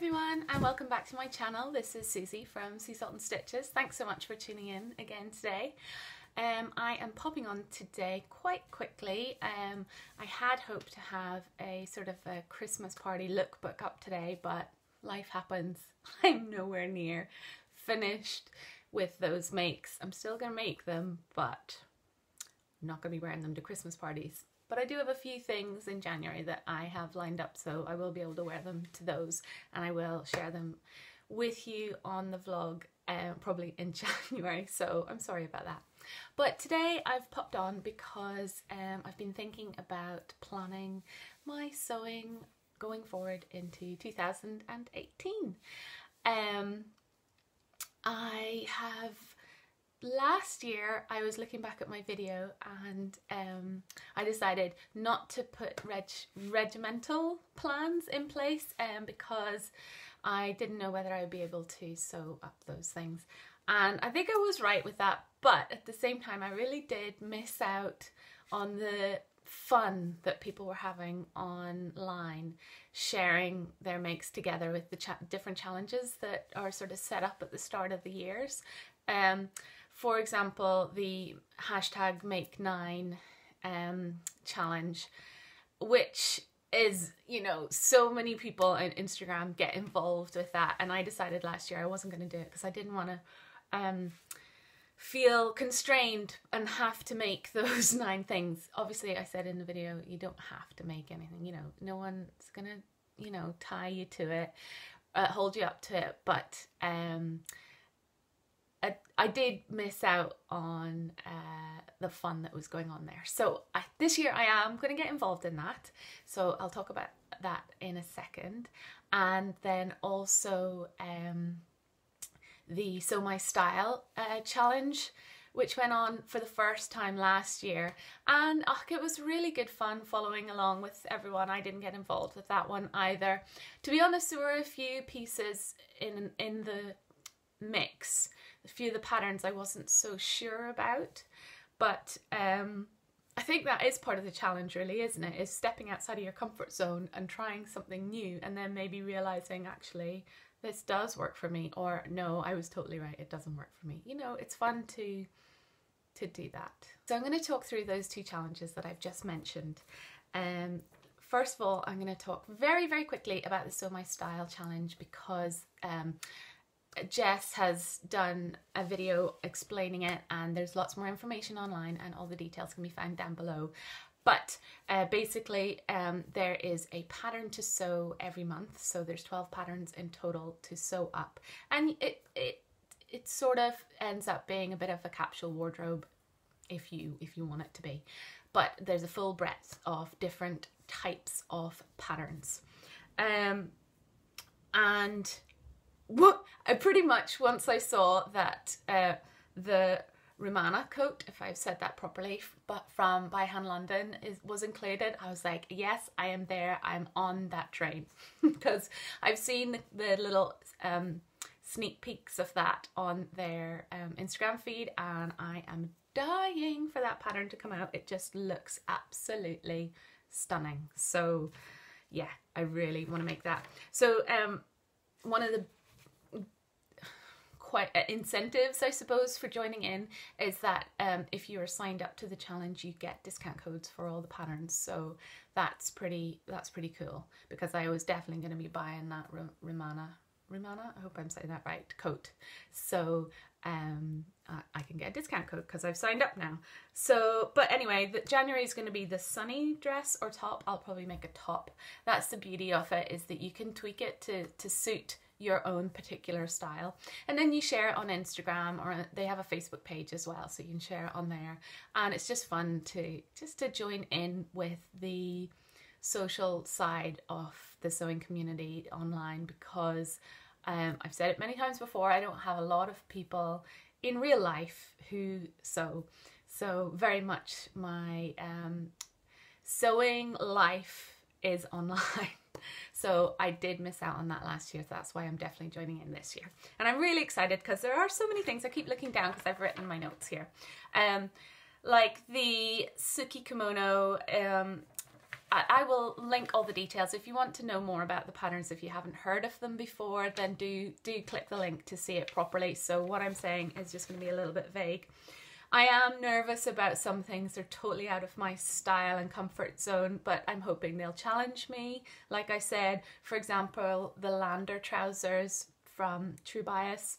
everyone, and welcome back to my channel. This is Susie from Sea Salt and Stitches. Thanks so much for tuning in again today. I am popping on today quite quickly. I had hoped to have a sort of a Christmas party lookbook up today, but life happens. I'm nowhere near finished with those makes. I'm still going to make them, but I'm not going to be wearing them to Christmas parties. But I do have a few things in January that I have lined up, so I will be able to wear them to those, and I will share them with you on the vlog probably in January, so I'm sorry about that. But today I've popped on because I've been thinking about planning my sewing going forward into 2018. Last year I was looking back at my video and I decided not to put regimental plans in place because I didn't know whether I would be able to sew up those things, and I think I was right with that, but at the same time I really did miss out on the fun that people were having online, sharing their makes together with the different challenges that are sort of set up at the start of the years. For example, the hashtag Make9 challenge, which is, you know, so many people on Instagram get involved with that, and I decided last year I wasn't going to do it because I didn't want to feel constrained and have to make those 9 things. Obviously, I said in the video, you don't have to make anything, you know, no one's going to, you know, tie you to it, hold you up to it, but I did miss out on the fun that was going on there. So this year I am going to get involved in that. So I'll talk about that in a second. And then also the Sew My Style challenge, which went on for the first time last year. And it was really good fun following along with everyone. I didn't get involved with that one either. To be honest, there were a few pieces in the mix, a few of the patterns I wasn't so sure about, but I think that is part of the challenge really, isn't it? Is stepping outside of your comfort zone and trying something new, and then maybe realizing actually this does work for me, or no, I was totally right, it doesn't work for me. You know, it's fun to do that. So I'm going to talk through those 2 challenges that I've just mentioned. First of all, I'm going to talk very, very quickly about the Sew My Style challenge because Jess has done a video explaining it, and there's lots more information online and all the details can be found down below. But basically there is a pattern to sew every month, so there's 12 patterns in total to sew up, and it sort of ends up being a bit of a capsule wardrobe if you want it to be, but there's a full breadth of different types of patterns. And I pretty much, once I saw that the Rumana coat, if I've said that properly, but from By Hand London was included, I was like, yes, I am there, I'm on that train. Because I've seen the little sneak peeks of that on their Instagram feed, and I am dying for that pattern to come out. It just looks absolutely stunning. So yeah, I really want to make that. So one of the incentives, I suppose, for joining in is that if you are signed up to the challenge, you get discount codes for all the patterns. So that's pretty cool, because I was definitely going to be buying that Rumana, I hope I'm saying that right, coat. So I can get a discount code because I've signed up now. So, but anyway, January is going to be the sunny dress or top. I'll probably make a top. That's the beauty of it, is that you can tweak it to suit your own particular style, and then you share it on Instagram, or they have a Facebook page as well, so you can share it on there. And it's just fun to join in with the social side of the sewing community online, because I've said it many times before, I don't have a lot of people in real life who sew, so very much my sewing life is online. So I did miss out on that last year, so that's why I'm definitely joining in this year. And I'm really excited because there are so many things. I keep looking down because I've written my notes here. Like the Suki kimono I will link all the details. If you want to know more about the patterns, if you haven't heard of them before, then do click the link to see it properly. So what I'm saying is just going to be a little bit vague. I am nervous about some things. They're totally out of my style and comfort zone, but I'm hoping they'll challenge me. Like I said, for example, the Lander trousers from True Bias.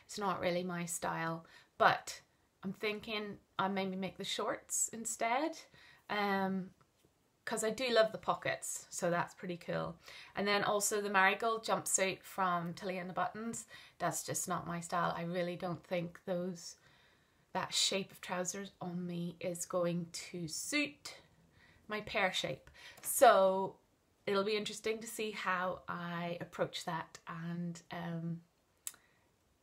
It's not really my style, but I'm thinking I maybe make the shorts instead, because I do love the pockets, so that's pretty cool. And then also the Marigold jumpsuit from Tilly and the Buttons. That's just not my style. I really don't think that shape of trousers on me is going to suit my pear shape. So it'll be interesting to see how I approach that, and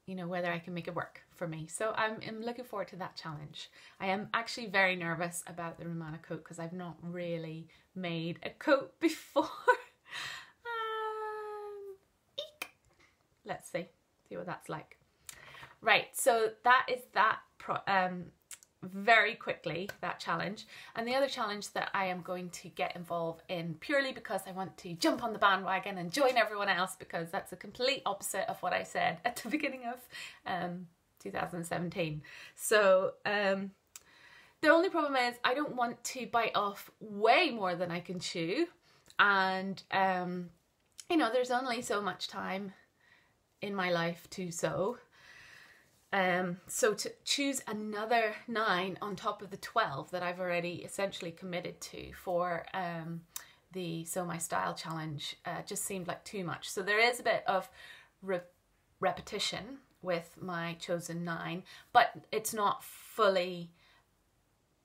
you know, whether I can make it work for me. So I'm looking forward to that challenge. I am actually very nervous about the Romana coat because I've not really made a coat before. Eek. Let's see what that's like. Right, so that is that very quickly, that challenge. And the other challenge that I am going to get involved in purely because I want to jump on the bandwagon and join everyone else, because that's the complete opposite of what I said at the beginning of 2017. So the only problem is I don't want to bite off way more than I can chew, and you know, there's only so much time in my life to sew. So to choose another 9 on top of the 12 that I've already essentially committed to for the Sew My Style challenge just seemed like too much. So there is a bit of repetition with my chosen 9, but it's not fully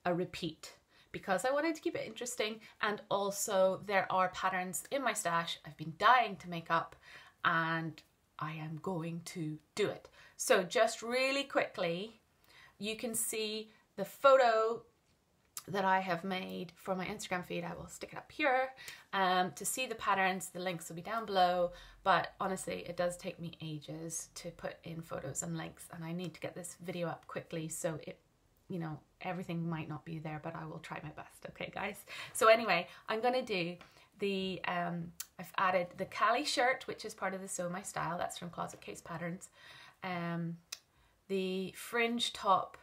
a repeat because I wanted to keep it interesting, and also there are patterns in my stash I've been dying to make up, and I am going to do it. So just really quickly, you can see the photo that I have made for my Instagram feed. I will stick it up here. To see the patterns, the links will be down below, but honestly, it does take me ages to put in photos and links, and I need to get this video up quickly, so it, you know, everything might not be there, but I will try my best. Okay, guys? So anyway, I'm gonna do the, I've added the Cali shirt, which is part of the Sew My Style. That's from Closet Case Patterns. The fringe top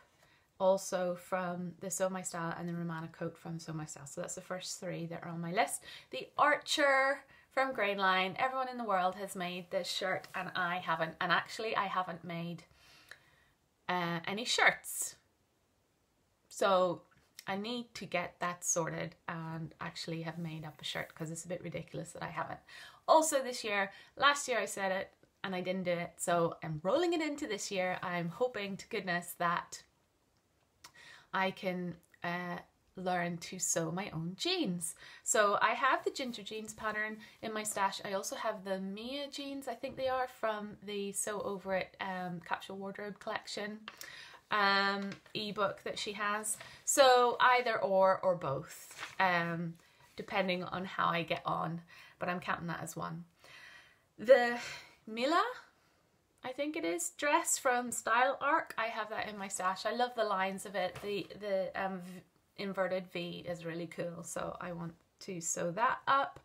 also from the Sew My Style, and the Romana coat from Sew My Style. So that's the first 3 that are on my list. The Archer from Grainline. Everyone in the world has made this shirt and I haven't. And actually I haven't made any shirts. So I need to get that sorted and actually have made up a shirt, because it's a bit ridiculous that I haven't. Also this year, last year I said it and I didn't do it, so I'm rolling it into this year. I'm hoping to goodness that I can learn to sew my own jeans. So I have the Ginger Jeans pattern in my stash. I also have the Mia jeans, I think they are, from the Sew Over It Capsule Wardrobe collection ebook that she has. So either or both, depending on how I get on, but I'm counting that as one. The Mila, I think it is, dress from Style Arc. I have that in my stash. I love the lines of it. The inverted V is really cool, so I want to sew that up.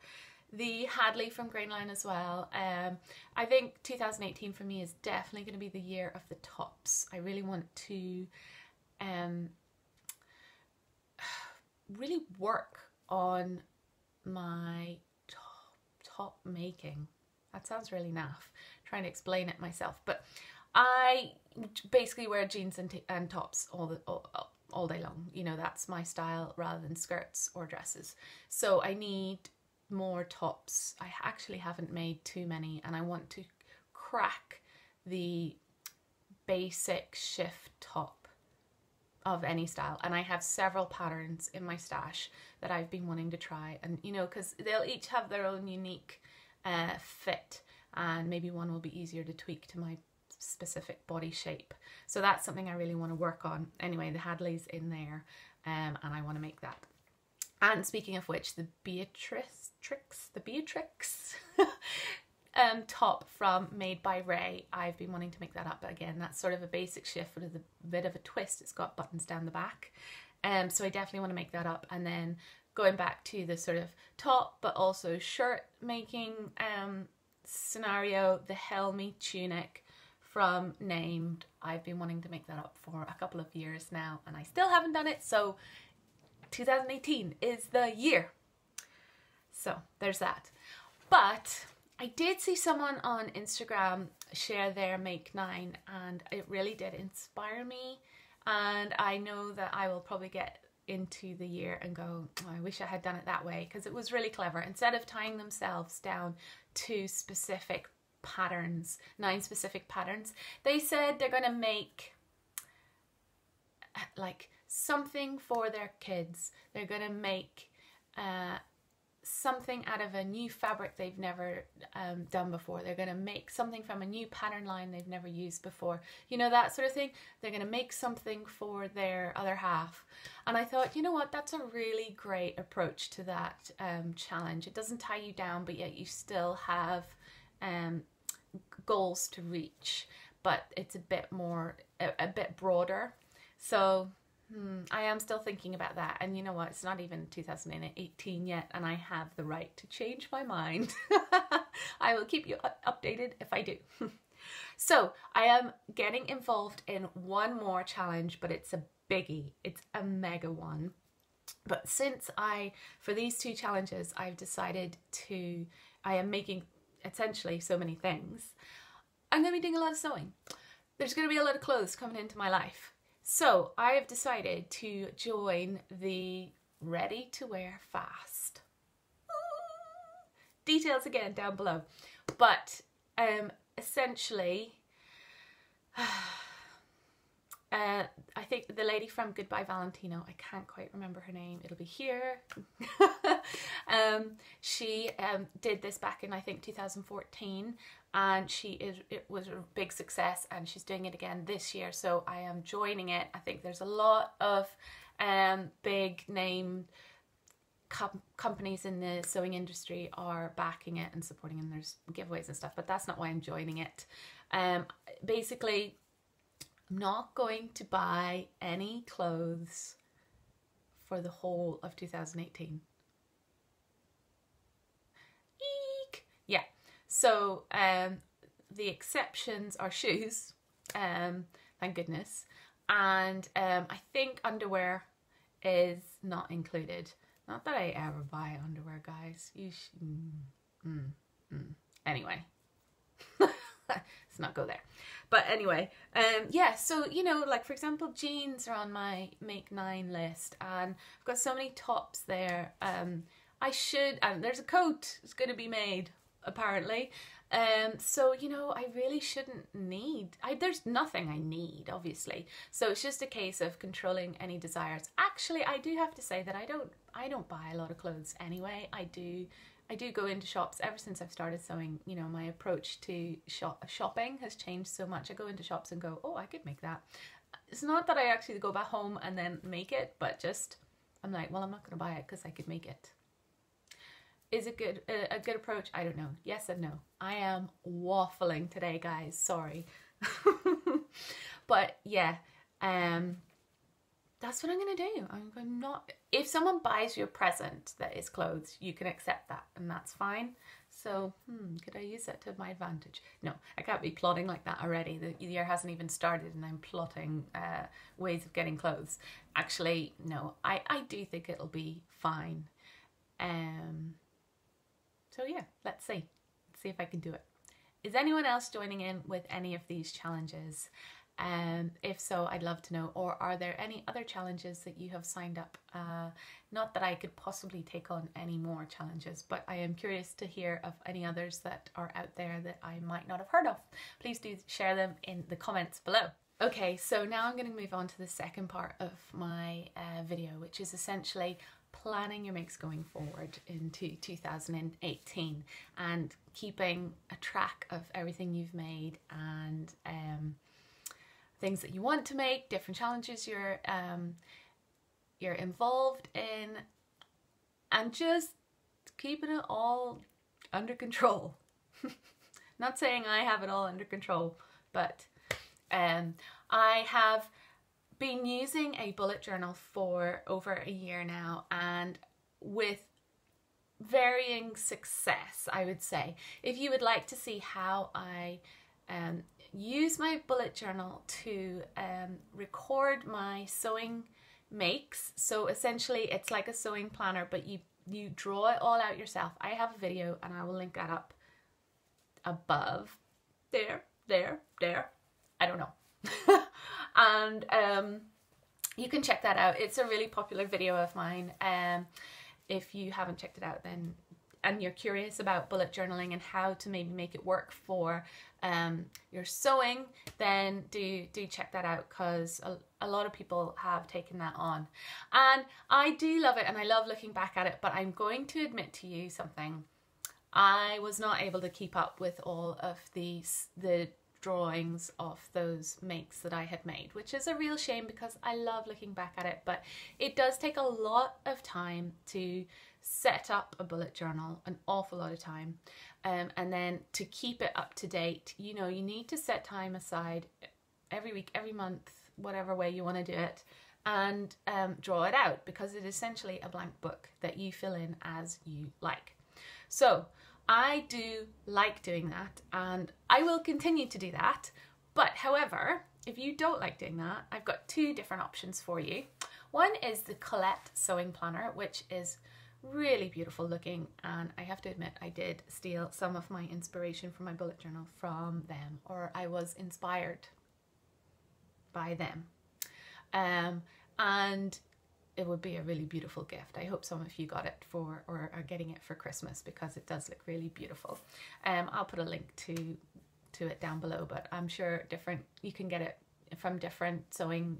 The Hadley from Grainline as well. I think 2018 for me is definitely going to be the year of the tops. I really want to really work on my top making. That sounds really naff, trying to explain it myself, but I basically wear jeans and tops all day long. You know, that's my style rather than skirts or dresses. So I need more tops. I actually haven't made too many, and I want to crack the basic shift top of any style. And I have several patterns in my stash that I've been wanting to try, and you know, because they'll each have their own unique fit, and maybe one will be easier to tweak to my specific body shape. So that's something I really want to work on. Anyway, the Hadley's in there, and I want to make that. And speaking of which, the Beatrix top from Made by Ray, I've been wanting to make that up. But again, that's sort of a basic shift with a bit of a twist. It's got buttons down the back, so I definitely want to make that up. And then going back to the sort of top but also shirt making scenario, the Helmy tunic from Named. I've been wanting to make that up for a couple of years now and I still haven't done it, so 2018 is the year. So there's that. But I did see someone on Instagram share their Make 9 and it really did inspire me, and I know that I will probably get into the year and go, oh, I wish I had done it that way, because it was really clever. Instead of tying themselves down to specific patterns, 9 specific patterns, they said they're going to make like something for their kids. They're going to make something out of a new fabric they've never done before. They're going to make something from a new pattern line they've never used before. You know, that sort of thing. They're going to make something for their other half. And I thought, you know what, that's a really great approach to that challenge. It doesn't tie you down, but yet you still have goals to reach, but it's a bit more, a bit broader. So I am still thinking about that, and you know what, it's not even 2018 yet and I have the right to change my mind. I will keep you updated if I do. So I am getting involved in one more challenge, but it's a biggie, it's a mega one. But since for these 2 challenges I've decided I am making essentially so many things, I'm going to be doing a lot of sewing. There's going to be a lot of clothes coming into my life. So I have decided to join the Ready to Wear Fast. Details again down below. But essentially, I think the lady from Goodbye Valentino, I can't quite remember her name, it'll be here. She did this back in, I think, 2014, and it was a big success, and she's doing it again this year, so I am joining it. I think there's a lot of big name companies in the sewing industry are backing it and supporting it, and there's giveaways and stuff, but that's not why I'm joining it. Basically, I'm not going to buy any clothes for the whole of 2018. Eek! Yeah, so the exceptions are shoes, thank goodness, and I think underwear is not included. Not that I ever buy underwear, guys. You anyway. Let's not go there. But anyway, yeah, so, you know, like for example, jeans are on my Make 9 list, and I've got so many tops there. There's a coat that's going to be made, apparently. So, you know, I really shouldn't need, there's nothing I need, obviously. So it's just a case of controlling any desires. Actually, I do have to say that I don't buy a lot of clothes anyway. I do go into shops. Ever since I've started sewing, you know, my approach to shopping has changed so much. I go into shops and go, oh, I could make that. It's not that I actually go back home and then make it, but just, I'm like, well, I'm not going to buy it because I could make it. Is it good? A good approach? I don't know. Yes and no. I am waffling today, guys. Sorry. But yeah, that's what I'm going to do. I'm not, if someone buys you a present that is clothes, you can accept that, and that's fine. So, could I use that to my advantage? No, I can't be plotting like that already. The year hasn't even started and I'm plotting ways of getting clothes. Actually, no, I do think it'll be fine. So yeah, let's see if I can do it. Is anyone else joining in with any of these challenges? If so, I'd love to know. Or are there any other challenges that you have signed up? Not that I could possibly take on any more challenges, but I am curious to hear of any others that are out there that I might not have heard of. Please do share them in the comments below. Okay, so now I'm going to move on to the second part of my video, which is essentially planning your makes going forward into 2018 and keeping a track of everything you've made and things that you want to make, different challenges you're involved in, and just keeping it all under control. Not saying I have it all under control, but I have been using a bullet journal for over a year now, and with varying success, I would say. If you would like to see how I use my bullet journal to record my sewing makes, so essentially it's like a sewing planner, but you draw it all out yourself. I have a video and I will link that up above. There, I don't know. And you can check that out. It's a really popular video of mine. If you haven't checked it out, then, and you're curious about bullet journaling and how to maybe make it work for your sewing, then do check that out, because a lot of people have taken that on. And I do love it, and I love looking back at it, but I'm going to admit to you something. I was not able to keep up with all of the drawings of those makes that I had made, which is a real shame because I love looking back at it, but it does take a lot of time to set up a bullet journal, an awful lot of time, and then to keep it up to date, you know, you need to set time aside every week, every month, whatever way you want to do it, and draw it out, because it is essentially a blank book that you fill in as you like. So I do like doing that, and I will continue to do that. But however, if you don't like doing that, I've got two different options for you. One is the Colette Sewing Planner, which is really beautiful looking, and I have to admit I did steal some of my inspiration for my bullet journal from them, or I was inspired by them. And it would be a really beautiful gift. I hope some of you got it for, or are getting it for Christmas, because it does look really beautiful. I'll put a link to it down below, but I'm sure you can get it from different sewing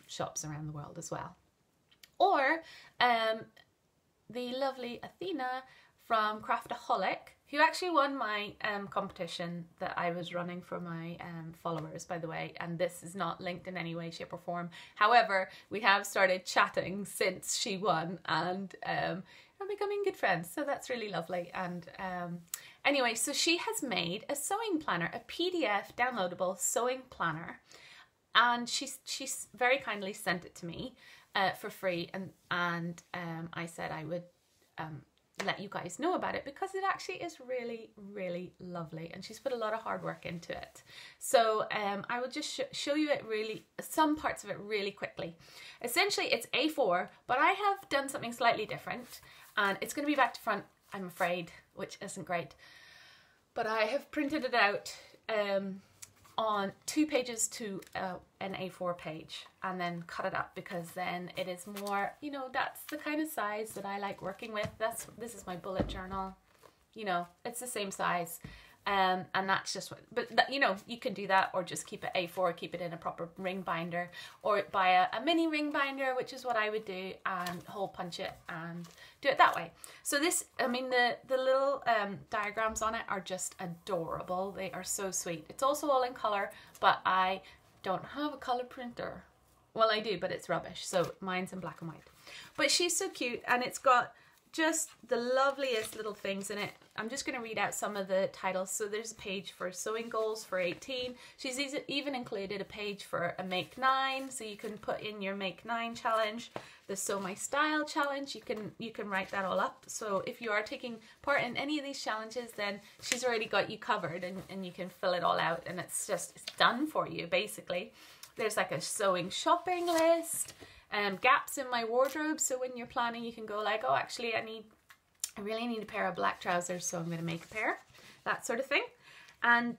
shops around the world as well. Or the lovely Athina from Craftaholic, who actually won my competition that I was running for my followers, by the way, and this is not linked in any way, shape or form. However, we have started chatting since she won, and are becoming good friends, so that's really lovely. And anyway, so she has made a sewing planner, a PDF downloadable sewing planner, and she's very kindly sent it to me for free, and I said I would let you guys know about it, because it actually is really, really lovely, and she's put a lot of hard work into it. So I will just show you it, some parts of it really quickly. Essentially it's A4, but I have done something slightly different, and it's going to be back to front, I'm afraid, which isn't great, but I have printed it out on 2 pages to an A4 page, and then cut it up, because then it is more, you know, that's the kind of size that I like working with. This is my bullet journal, you know, it's the same size, and that's just what, but you know, you can do that, or just keep it A4, keep it in a proper ring binder, or buy a mini ring binder, which is what I would do, and hole punch it and do it that way. So this, I mean, the little diagrams on it are just adorable. They are so sweet. It's also all in color, but I don't have a color printer. Well, I do, but it's rubbish, so mine's in black and white. But she's so cute, and it's got just the loveliest little things in it. I'm just going to read out some of the titles. So there's a page for sewing goals for 18. She's even included a page for a make 9, so you can put in your make 9 challenge, the sew my style challenge. You can write that all up. So if you are taking part in any of these challenges, then she's already got you covered, and you can fill it all out, and it's done for you basically. There's like a sewing shopping list. Gaps in my wardrobe, so when you're planning, you can go like, oh, actually I really need a pair of black trousers, so I'm going to make a pair, that sort of thing. And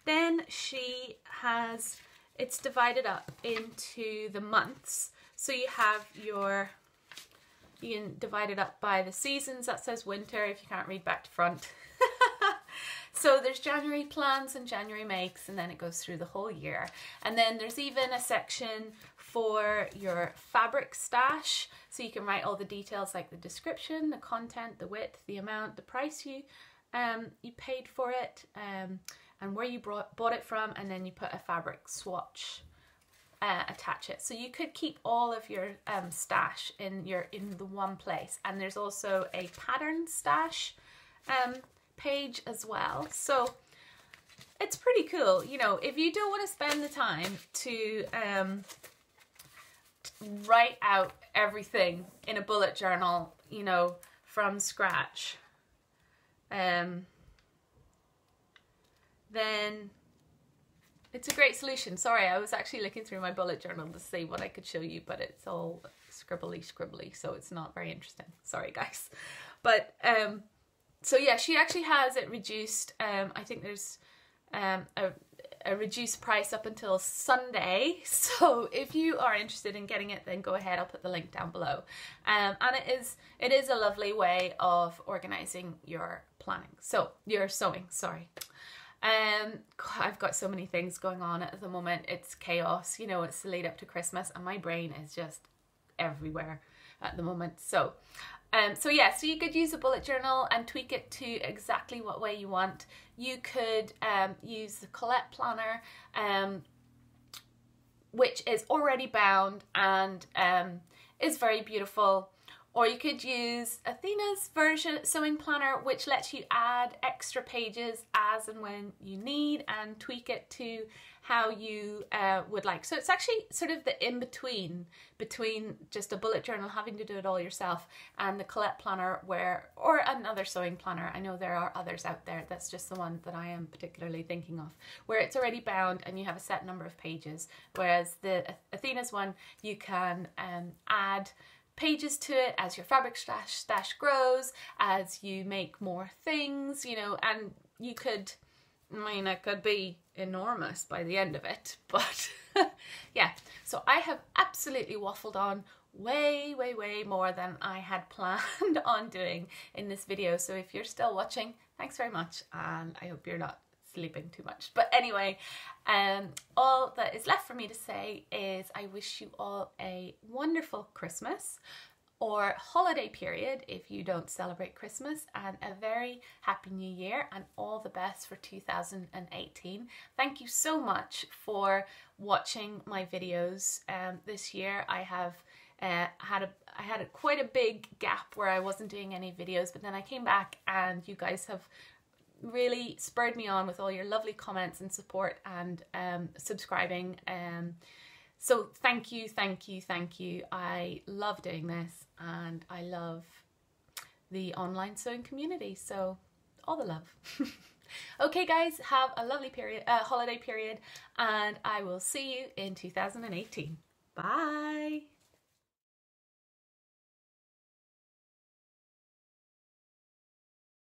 then she has, it's divided up into the months, so you can divide it up by the seasons. That says winter if you can't read back to front. So there's January plans and January makes, and then it goes through the whole year. And then there's even a section for your fabric stash, so you can write all the details like the description, the content, the width, the amount, the price you paid for it, and where you bought it from, and then you put a fabric swatch, attach it. So you could keep all of your stash in the one place. And there's also a pattern stash page as well. So it's pretty cool. You know, if you don't want to spend the time to write out everything in a bullet journal, you know, from scratch, then it's a great solution. Sorry, I was actually looking through my bullet journal to see what I could show you, but it's all scribbly, so it's not very interesting. Sorry, guys. But so yeah, she actually has it reduced. I think there's a reduced price up until Sunday. So if you are interested in getting it, then go ahead. I'll put the link down below. And it is a lovely way of organizing your planning. So your sewing, sorry. I've got so many things going on at the moment. It's chaos, you know, it's the lead up to Christmas and my brain is just everywhere at the moment. So yeah, so you could use a bullet journal and tweak it to exactly what way you want. You could use the Colette planner, which is already bound and is very beautiful. Or you could use Athina's sewing planner, which lets you add extra pages as and when you need and tweak it to how you would like. So it's actually sort of the in-between between just a bullet journal, having to do it all yourself, and the Colette planner or another sewing planner. I know there are others out there. That's just the one that I am particularly thinking of, where it's already bound and you have a set number of pages. Whereas the Athina's one, you can add pages to it as your fabric stash grows, as you make more things, you know, and you could, I mean, it could be enormous by the end of it, but yeah. So I have absolutely waffled on way more than I had planned on doing in this video. So if you're still watching, thanks very much, and I hope you're not sleeping too much. But anyway, all that is left for me to say is I wish you all a wonderful Christmas or holiday period if you don't celebrate Christmas, and a very happy new year and all the best for 2018. Thank you so much for watching my videos this year. I have had quite a big gap where I wasn't doing any videos, but then I came back and you guys have really spurred me on with all your lovely comments and support and subscribing. So thank you. I love doing this and I love the online sewing community. So all the love. Okay guys, have a lovely holiday period, and I will see you in 2018. Bye.